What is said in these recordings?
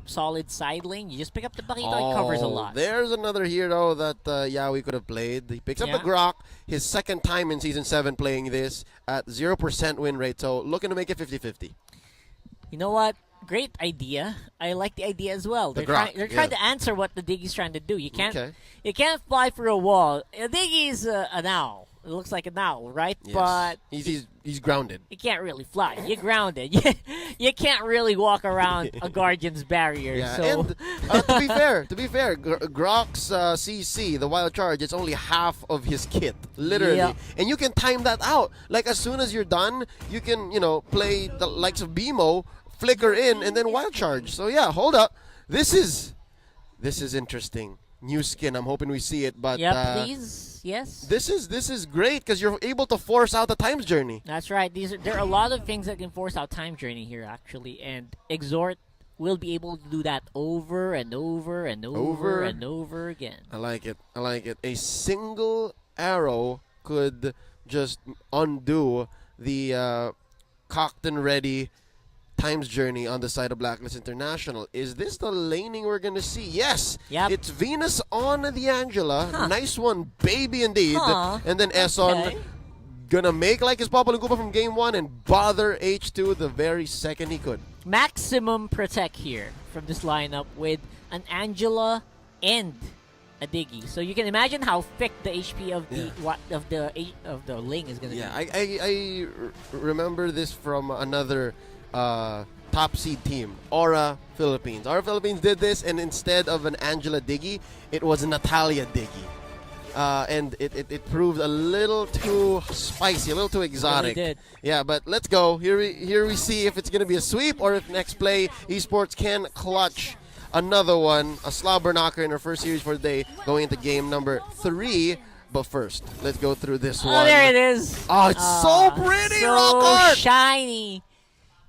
solid side lane, you just pick up the Bakito. It covers a lot. There's another hero that Yawi could have played. He picks up the Grok, his second time in Season 7 playing this at 0% win rate, so looking to make it 50-50. You know what? Great idea. I like the idea as well. They're trying to answer what the Diggy's trying to do. You can't fly through a wall. A Diggy's an owl. It looks like an owl, right? Yes. But he's grounded. You can't really fly. You're grounded. You can't really walk around a Guardian's barrier. Yeah, so. and to be fair, Grok's CC, the wild charge, it's only half of his kit, literally. Yeah. And you can time that out. Like as soon as you're done, you can play the likes of BMO, flicker in, and then wild charge. So yeah, hold up. This is interesting. New skin. I'm hoping we see it, but please. Yes. This is great because you're able to force out the times journey. That's right. There are a lot of things that can force out time journey here actually, and Exhort will be able to do that over and over and over and over again. I like it. A single arrow could just undo the cocked and ready times journey on the side of Blacklist International. Is this the laning we're going to see? Yes! Yep. It's Venus on the Angela. Huh. Nice one, baby indeed. Huh. And then Esson gonna make like his Papa Lugupa from game 1 and bother H2 the very second he could. Maximum protect here from this lineup with an Angela and a Diggy. So you can imagine how thick the HP of the Ling is gonna be. Yeah, I remember this from another top seed team, Aura Philippines. Aura Philippines did this, and instead of an Angela Diggy, it was a Natalia Diggy. And it proved a little too spicy, a little too exotic. It really did. Yeah, but let's go. Here we see if it's going to be a sweep or if next play Esports can clutch another one, a slobber knocker in our first series for the day, going into game number 3. But first, let's go through this one. Oh, there it is. Oh, it's so pretty, so Rockhart! shiny.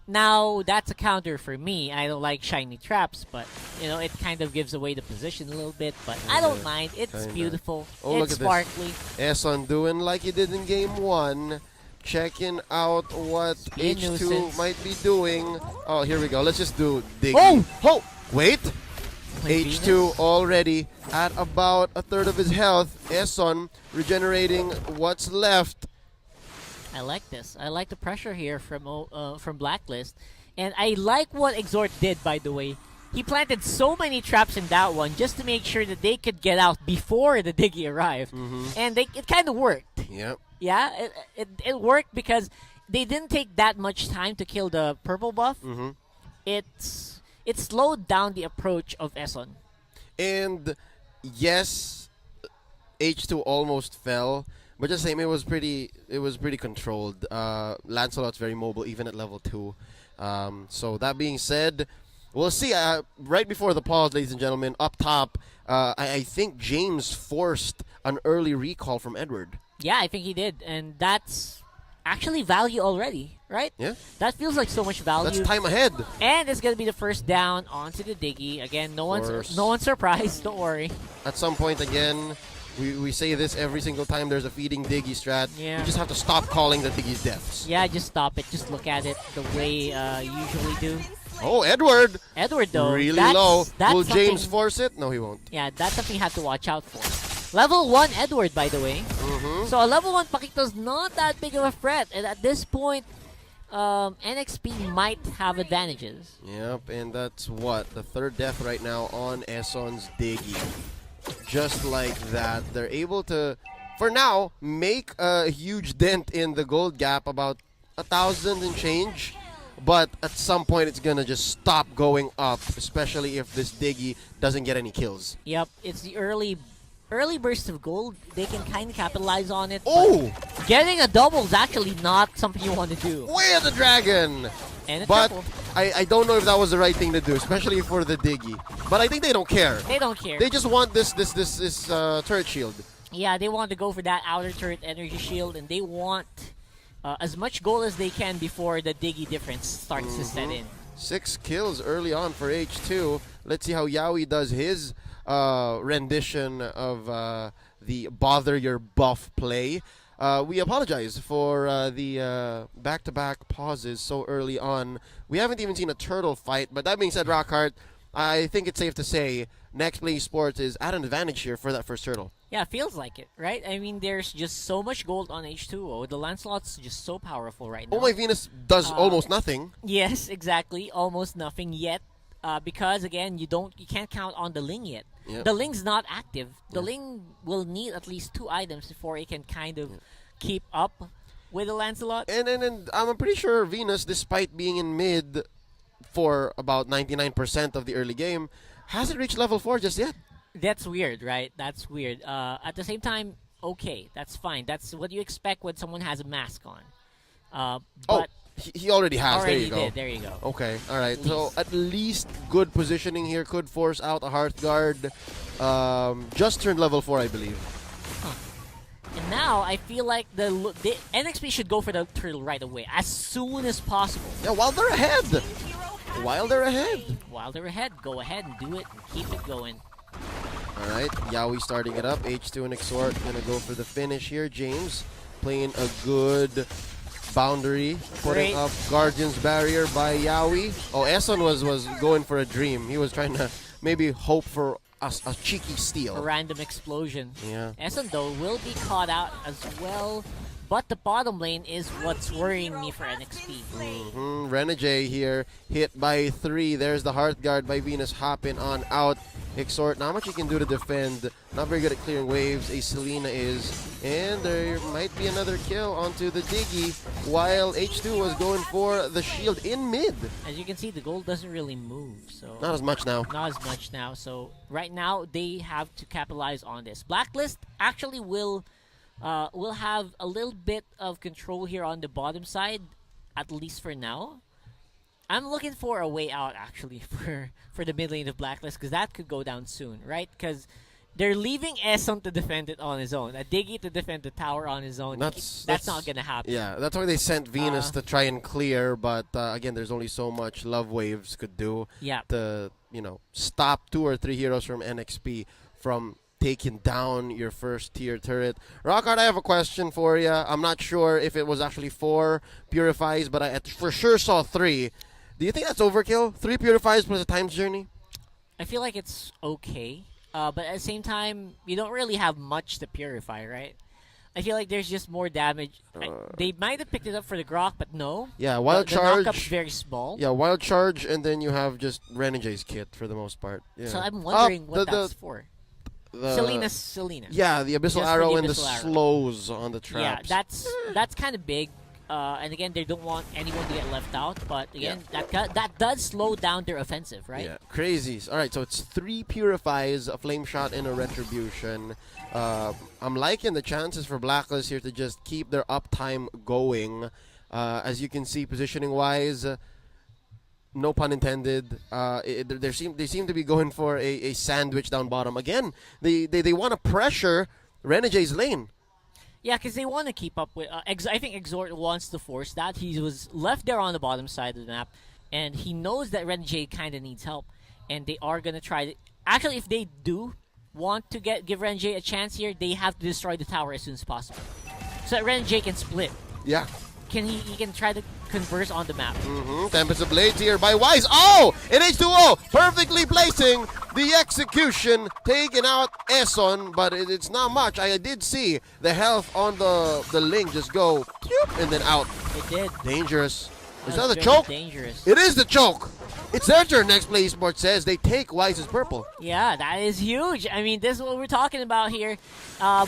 Now, that's a counter for me. I don't like shiny traps, but, it kind of gives away the position a little bit. But I don't mind. It's beautiful. Oh, it's sparkly. Esson doing like he did in game 1. Checking out what H2 might be doing. Oh, here we go. Let's just do Diggy. Oh! Wait! H2 already at about a third of his health. Esson regenerating what's left. I like this. I like the pressure here from Blacklist. And I like what Exhort did, by the way. He planted so many traps in that one just to make sure that they could get out before the Diggy arrived. And it kind of worked. Yep. Yeah, it worked because they didn't take that much time to kill the purple buff. It slowed down the approach of Esson. And yes, H2 almost fell. But just saying, it was pretty controlled. Lancelot's very mobile, even at level 2. So that being said, we'll see. Right before the pause, ladies and gentlemen, up top, I think James forced an early recall from Edward. Yeah, I think he did, and that's actually value already, right? Yeah. That feels like so much value. That's time ahead. And it's gonna be the first down onto the Diggy. Again, no one's surprised. Don't worry. At some point, again. We say this every single time there's a feeding Diggy strat. Yeah. You just have to stop calling the Diggy's deaths. Yeah, just stop it. Just look at it the way you usually do. Oh, Edward! Edward, though. Really low. Will James something- force it? No, he won't. Yeah, that's something you have to watch out for. Level 1 Edward, by the way. So a level 1 Pakito's not that big of a threat. And at this point, NXP might have advantages. Yep, and that's what? The third death right now on Esson's Diggy. Just like that, they're able to, for now, make a huge dent in the gold gap, about 1,000 and change. But at some point, it's gonna just stop going up, especially if this Diggy doesn't get any kills. Yep, it's the early burst of gold. They can kind of capitalize on it. Oh! Getting a double is actually not something you want to do. Way of the dragon! And a but triple. I don't know if that was the right thing to do, especially for the Diggy. But I think they don't care. They don't care. They just want this turret shield. Yeah, they want to go for that outer turret energy shield, and they want as much gold as they can before the Diggy difference starts to set in. 6 kills early on for H2. Let's see how Yawi does his rendition of the bother your buff play. We apologize for the back-to-back pauses so early on. We haven't even seen a turtle fight, but that being said, Rockhart, I think it's safe to say NXP Sports is at an advantage here for that first turtle. Yeah, feels like it, right? I mean, there's just so much gold on H2O. The Lancelot's just so powerful right now. Oh my Venus does almost nothing. Yes, exactly. Almost nothing yet. Because again, you can't count on the Ling yet. Yep. The Ling's not active. The Ling will need at least 2 items before it can kind of keep up with the Lancelot. And I'm pretty sure Venus, despite being in mid for about 99% of the early game, hasn't reached level 4 just yet. That's weird, right? That's weird. At the same time, okay, that's fine. That's what you expect when someone has a mask on. But he already has. already There you go. did. There you go. Okay, all right. So at least good positioning here could force out a Hearthguard. Just turned level 4, I believe. And now I feel like the NXP should go for the turtle right away, as soon as possible. Yeah, while they're ahead. While they're ahead. While they're ahead, go ahead and do it and keep it going. All right, Yowie starting it up. H2 and Exhort gonna go for the finish here. James playing a good boundary, putting up Guardian's Barrier by Yowie. Oh, Esson was going for a dream. He was trying to maybe hope for a cheeky steal. A random explosion. Yeah. Essen, though, will be caught out as well. But the bottom lane is what's worrying me for NXP. Renegade here, hit by 3. There's the Hearthguard by Venus hopping on out. Exhort, not much you can do to defend. Not very good at clearing waves. A Selena is. And there might be another kill onto the Diggy, while H2 was going for the shield in mid. As you can see, the gold doesn't really move. So Not as much now. Not as much now. So right now, they have to capitalize on this. Blacklist actually will have a little bit of control here on the bottom side, at least for now. I'm looking for a way out, actually, for the mid lane of Blacklist, because that could go down soon, right? Because they're leaving Esson to defend it on his own, a Diggy to defend the tower on his own. That's not going to happen. Yeah, that's why they sent Venus to try and clear, but again, there's only so much Love Waves could do to, stop 2 or 3 heroes from NXP from taking down your first tier turret. Rockhard, I have a question for you. I'm not sure if it was actually 4 Purifies, but I for sure saw 3. Do you think that's overkill? 3 Purifies plus a Time's Journey? I feel like it's okay. But at the same time, you don't really have much to purify, right? I feel like there's just more damage. They might have picked it up for the Grok, but no. Yeah, Wild the Charge. knockup's very small. Yeah, Wild Charge, and then you have just Renegade's kit for the most part. Yeah. So I'm wondering what that's for. Selena. Yeah, the Abyssal Just Arrow the and the Abyssal Arrow. slows on the traps. Yeah, that's kind of big. And again, they don't want anyone to get left out. But again, that does slow down their offensive, right? Yeah, crazies. All right, so it's 3 Purifies, a Flame Shot, and a Retribution. I'm liking the chances for Blacklist here to just keep their uptime going. As you can see, positioning-wise, no pun intended. They seem to be going for a sandwich down bottom. Again, they want to pressure Renegade's lane. Yeah, because they want to keep up with... I think Exhort wants to force that. He was left there on the bottom side of the map, and he knows that Renegade kind of needs help, and they are going to try to... Actually, if they do want to give Renegade a chance here, they have to destroy the tower as soon as possible, so that Renegade can split. Yeah. He can try to converse on the map. Tempest of Blades here by Wise. Oh! And H2O perfectly placing the execution, taking out Esson, but it's not much. I did see the health on the Link just go and then out. It did. Dangerous. Is that was the choke? Dangerous. It is the choke. It's their turn. Next Play Esports says they take Wise's purple. Yeah, that is huge. I mean, this is what we're talking about here.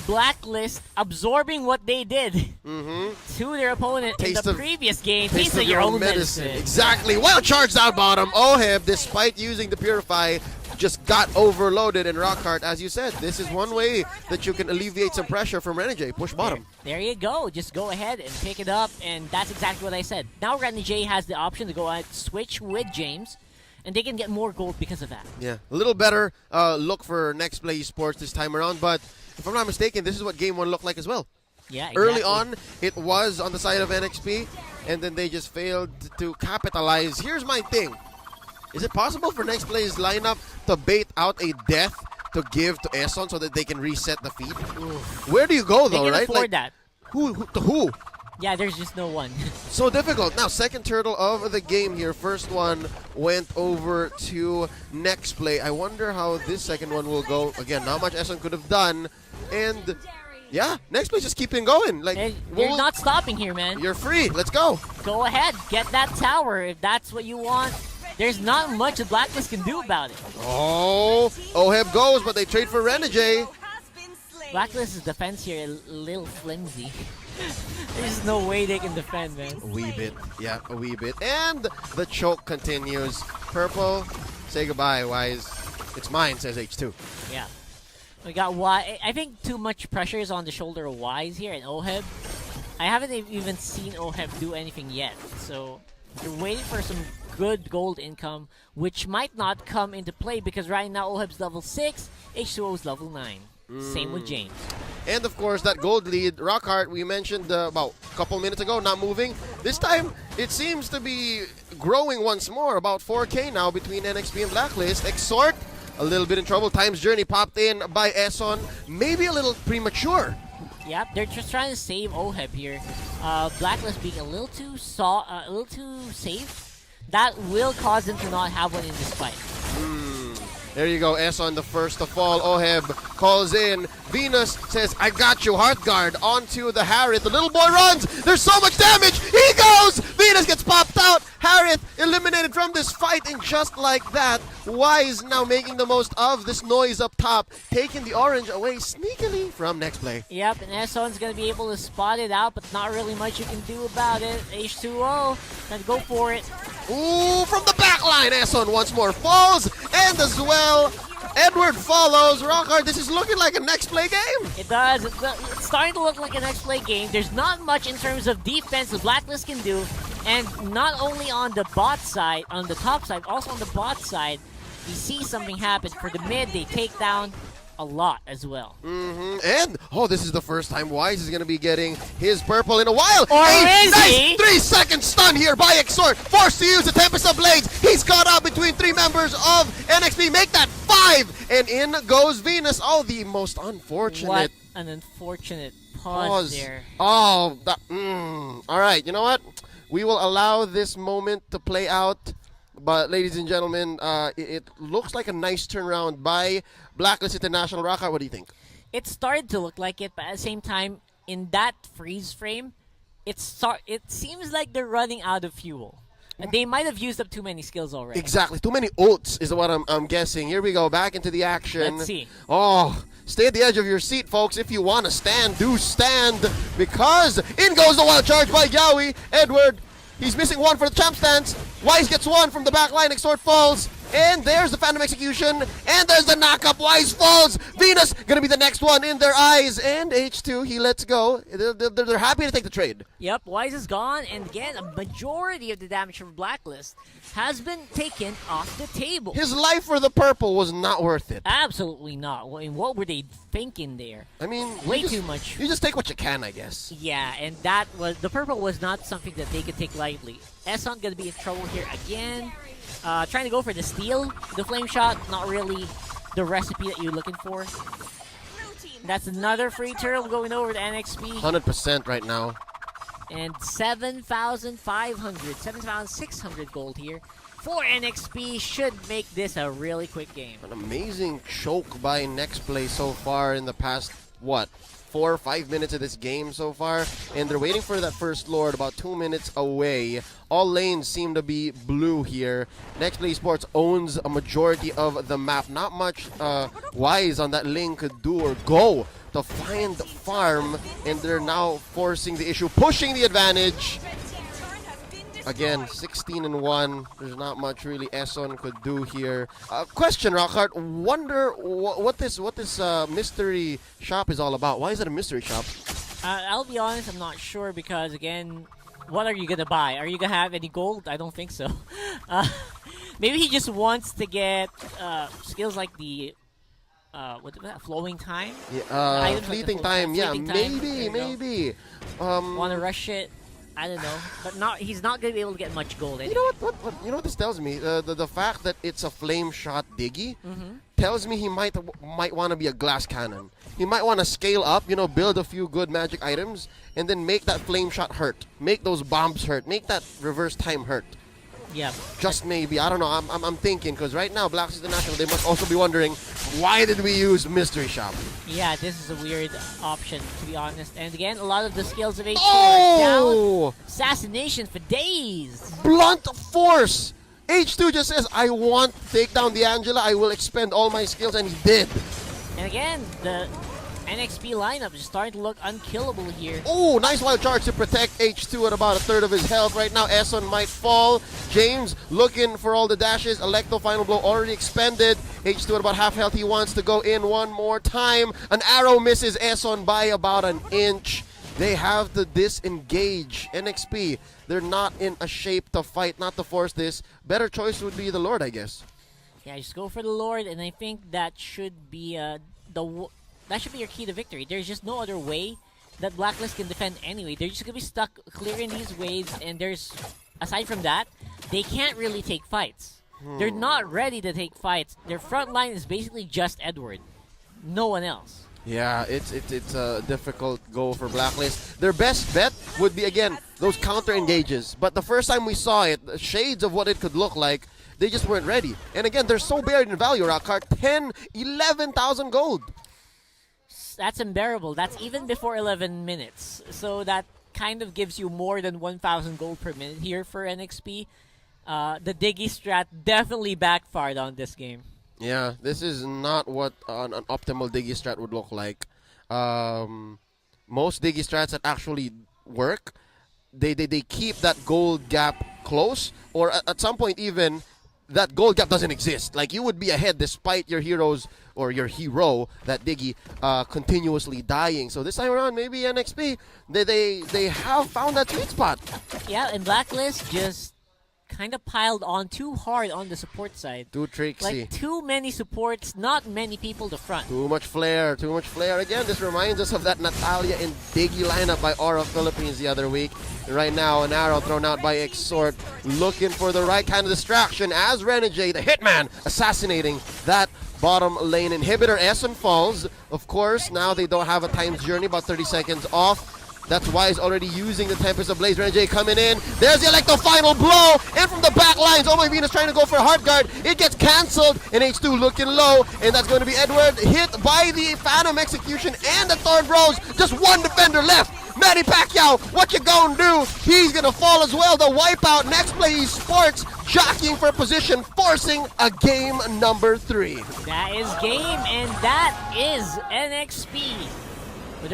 Blacklist absorbing what they did to their opponent in the previous game. Taste of your own medicine. Exactly. Well charged out bottom. Oheb, despite using the Purify, just got overloaded. And Rockhart, as you said, this is one way that you can alleviate some pressure from Renegade. Push bottom. There you go. Just go ahead and pick it up. And that's exactly what I said. Now Renegade has the option to go ahead and switch with James, and they can get more gold because of that. Yeah, a little better look for Next Play Esports this time around. But if I'm not mistaken, this is what Game 1 looked like as well. Yeah, exactly. Early on, it was on the side of NXP, and then they just failed to capitalize. Here's my thing. Is it possible for Next Play's lineup to bait out a death to give to Esson so that they can reset the feed? Where do you go, though, they can right? afford that. Who? Yeah, there's just no one. So difficult. Now, second turtle of the game here. First one went over to Next Play. I wonder how this second one will go. Again, not much Eson could have done. And yeah, Next Play just keeping going. Like, Hey, you're not stopping here, man. You're free. Let's go. Go ahead, get that tower if that's what you want. There's not much the Blacklist can do about it. Oh, Oheb goes, but they trade for Renegade. Blacklist's defense here a little flimsy. There's no way they can defend, man. A wee bit. Yeah, a wee bit. And the choke continues. Purple, say goodbye, Wise. It's mine, says H2. Yeah. We got Y. I think too much pressure is on the shoulder of Wise here and Oheb. I haven't even seen Oheb do anything yet. So you're waiting for some good gold income, which might not come into play because right now Oheb's level 6, H2O's level 9. Same with James. And of course, that gold lead, Rockhart, we mentioned about a couple minutes ago, not moving. This time, it seems to be growing once more. About 4K now between NXP and Blacklist. Exhort, a little bit in trouble. Time's Journey popped in by Eson. Maybe a little premature. Yep, they're just trying to save Oheb here. Blacklist being a little too safe. That will cause them to not have one in this fight. There you go, Eson, the first to fall. Oheb calls in. Venus says, I got you. Heartguard onto the Harith. The little boy runs. There's so much damage. He goes. Venus gets popped out. Harith eliminated from this fight. And just like that, Wise now making the most of this noise up top. Taking the orange away sneakily from Next Play. Yep, and Eson's going to be able to spot it out, but not really much you can do about it. H2O, gonna go for it. Ooh, from the back line, Eson once more falls, and as well, Edward follows. Rockhart, this is looking like a Next Play game. It does. It's starting to look like a Next Play game. There's not much in terms of defense the Blacklist can do, and not only on the bot side, on the top side, also on the bot side, you see something happen. For the mid, they take down a lot as well. And, this is the first time Wise is going to be getting his purple in a while. Or a is nice he? 3-second stun here by Exhort. Forced to use the Tempest of Blades. He's caught up between 3 members of NXP. Make that 5. And in goes Venus. Oh, the most unfortunate. What an unfortunate pause there. Oh, all right, you know what? We will allow this moment to play out. But, ladies and gentlemen, it looks like a nice turnaround by Blacklist International. Rockhart, what do you think? It started to look like it, but at the same time, in that freeze frame, it seems like they're running out of fuel. And they might have used up too many skills already. Exactly. Too many ults is what I'm guessing. Here we go. Back into the action. Let's see. Oh, stay at the edge of your seat, folks. If you want to stand, do stand. Because in goes the wild charge by Yowie. Edward, he's missing one for the champ stance. Wise gets one from the back line. Exhort falls. And there's the Phantom Execution. And there's the knock-up. Wise falls. Venus going to be the next one in their eyes. And H2, he lets go. They're happy to take the trade. Yep, Wise is gone. And again, a majority of the damage from Blacklist has been taken off the table. His life for the purple was not worth it. Absolutely not. I mean, what were they thinking there? I mean, way too much. You just take what you can, I guess. Yeah, and the purple was not something that they could take lightly. Eson going to be in trouble here again. Trying to go for the steal, the flame shot, not really the recipe that you're looking for. That's another free turtle going over to NXP. 100% right now. And 7,500, 7,600 gold here for NXP should make this a really quick game. An amazing choke by Next Play so far in the past, 4 or 5 minutes of this game so far, and they're waiting for that first Lord about 2 minutes away. All lanes seem to be blue here. Next Play Sports owns a majority of the map. Not much Wise on that lane could do or go to find farm, and they're now forcing the issue, pushing the advantage. Again, 16-1. There's not much really Eson could do here. Question, Rockhart. Wonder what this mystery shop is all about. Why is it a mystery shop? I'll be honest, I'm not sure because again, what are you gonna buy? Are you gonna have any gold? I don't think so. Maybe he just wants to get skills like the what is that? Flowing time. Yeah, fleeting time. Yeah, maybe. Want to rush it? I don't know, but he's not gonna be able to get much gold anyway. You know what? You know what this tells me? The fact that it's a flame shot Diggy tells me he might want to be a glass cannon. He might want to scale up, you know, build a few good magic items, and then make that flame shot hurt. Make those bombs hurt. Make that reverse time hurt. Yeah. Just maybe. I don't know. I'm thinking, because right now, Blacklist International, they must also be wondering, why did we use Mystery Shop? Yeah, this is a weird option, to be honest. And again, a lot of the skills of H2 are down. Assassination for days. Blunt force. H2 just says, I want to take down the Angela. I will expend all my skills, and he did. And again, the NXP lineup is starting to look unkillable here. Oh, nice wild charge to protect H2 at about a third of his health. Right now, Esson might fall. James looking for all the dashes. Electro final blow already expended. H2 at about half health. He wants to go in one more time. An arrow misses Esson by about an inch. They have to disengage. NXP, they're not in a shape to fight, not to force this. Better choice would be the Lord, I guess. Yeah, just go for the Lord, and I think that should be that should be your key to victory. There's just no other way that Blacklist can defend anyway. They're just gonna be stuck clearing these waves, and aside from that, they can't really take fights. They're not ready to take fights. Their front line is basically just Edward, no one else. Yeah, it's a difficult go for Blacklist. Their best bet would be, again, those counter engages. But the first time we saw it, the shades of what it could look like, they just weren't ready. And again, they're so buried in value, Rockart. 10, 11,000 gold. That's unbearable. That's even before 11 minutes. So that kind of gives you more than 1,000 gold per minute here for NXP. The Diggy strat definitely backfired on this game. Yeah, this is not what an optimal Diggy strat would look like. Most Diggy strats that actually work, they keep that gold gap close, or at some point even that gold gap doesn't exist. Like, you would be ahead despite your heroes or your hero, that Diggy, continuously dying. So this time around, maybe NXP, they have found that sweet spot. Yeah, and Blacklist just kind of piled on too hard on the support side. Too tricksy. Like, too many supports, not many people to front. Too much flair, too much flair. Again, this reminds us of that Natalia and Diggy lineup by Aura Philippines the other week. And right now, an arrow thrown out by Exort, looking for the right kind of distraction as Renegade, the hitman, assassinating that bottom lane inhibitor. Esson falls. Of course, now they don't have a timed journey, about 30 seconds off. That's why he's already using the Tempest of Blaze. Renegade coming in. There's the Electro final blow. And from the back lines, Oh My Venus trying to go for a hard guard. It gets cancelled. And H2 looking low. And that's going to be Edward hit by the Phantom Execution and the third rose. Just one defender left. Manny Pacquiao, what you gonna do? He's gonna fall as well. The wipeout. Next play Sports jockeying for position, forcing a game number 3. That is game, and that is NXP.